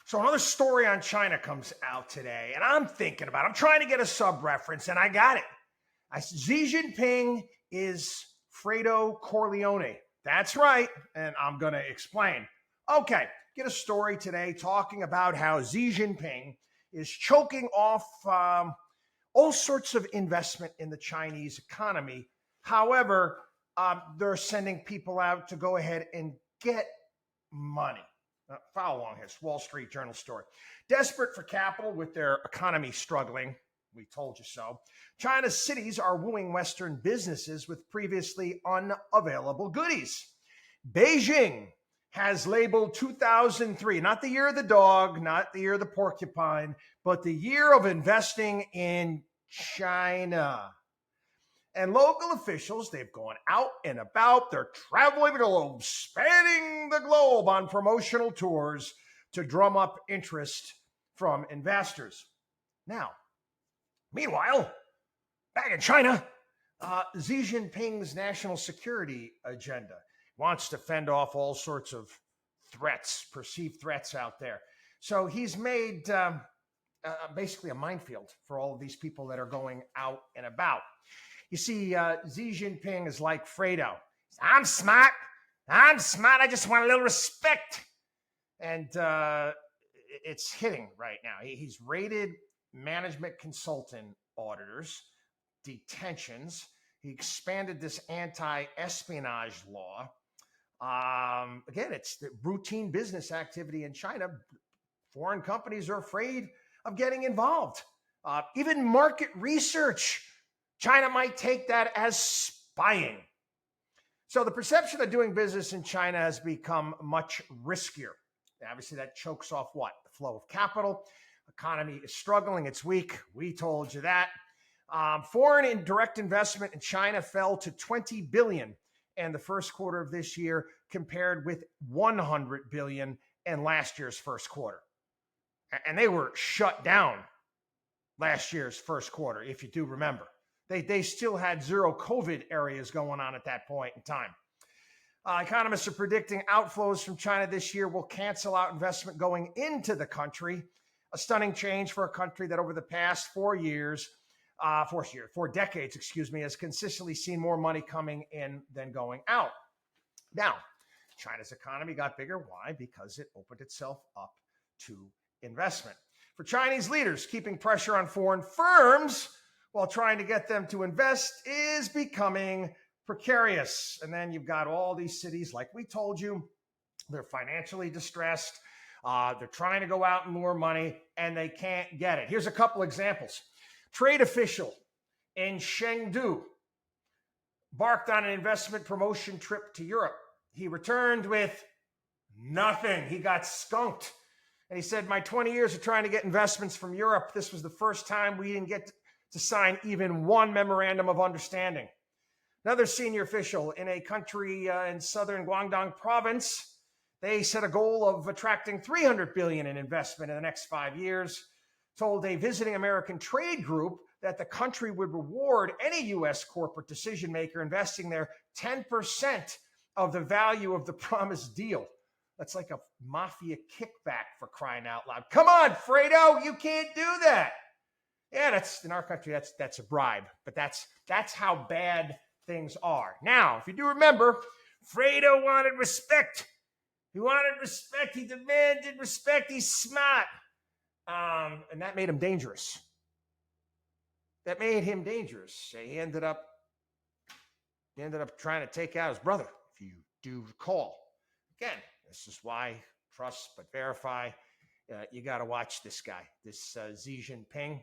So another story on China comes out today, and I'm trying to get a sub-reference, and I got it. Xi Jinping is Fredo Corleone. That's right, and I'm going to explain. Okay, get a story today talking about how Xi Jinping is choking off all sorts of investment in the Chinese economy. However, they're sending people out to go ahead and get money. Follow along here. Wall Street Journal story. Desperate for capital with their economy struggling, we told you so, China's cities are wooing Western businesses with previously unavailable goodies. Beijing has labeled 2003, not the year of the dog, not the year of the porcupine, but the year of investing in China. And local officials, they've gone out and about. They're traveling the globe, spanning the globe on promotional tours to drum up interest from investors. Now, meanwhile, back in China, Xi Jinping's national security agenda wants to fend off all sorts of threats, perceived threats out there. So he's made basically a minefield for all of these people that are going out and about. You see, Xi Jinping is like Fredo. I'm smart. I just want a little respect. And it's hitting right now. He's raided management consultant auditors, detentions. He expanded this anti-espionage law. Again, it's the routine business activity in China. Foreign companies are afraid of getting involved. Even market research, China might take that as spying. So the perception of doing business in China has become much riskier. Obviously, that chokes off what? The flow of capital. Economy is struggling. It's weak. We told you that. Foreign and direct investment in China fell to $20 billion in the first quarter of this year, compared with $100 billion in last year's first quarter. And they were shut down last year's first quarter, if you do remember. They still had zero COVID areas going on at that point in time. Economists are predicting outflows from China this year will cancel out investment going into the country, a stunning change for a country that over the past 4 decades, has consistently seen more money coming in than going out. Now, China's economy got bigger. Why? Because it opened itself up to investment. For Chinese leaders, keeping pressure on foreign firms while trying to get them to invest is becoming precarious. And then you've got all these cities, like we told you, they're financially distressed. They're trying to go out and lure money, and they can't get it. Here's a couple examples. Trade official in Chengdu embarked on an investment promotion trip to Europe. He returned with nothing. He got skunked. And he said, my 20 years of trying to get investments from Europe, this was the first time we didn't get to sign even one memorandum of understanding. Another senior official in a country in southern Guangdong province, they set a goal of attracting $300 billion in investment in the next 5 years, told a visiting American trade group that the country would reward any U.S. corporate decision maker investing their 10% of the value of the promised deal. That's like a mafia kickback, for crying out loud. Come on, Fredo, you can't do that. Yeah, that's in our country, that's a bribe, but that's how bad things are. Now, if you do remember, Fredo wanted respect. He wanted respect. He demanded respect. He's smart. And that made him dangerous. He ended up trying to take out his brother, if you do recall. Again, this is why trust but verify. You got to watch this guy, this Xi Jinping.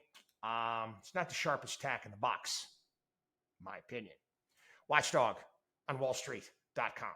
It's not the sharpest tack in the box, in my opinion. WatchDog on WallStreet.com.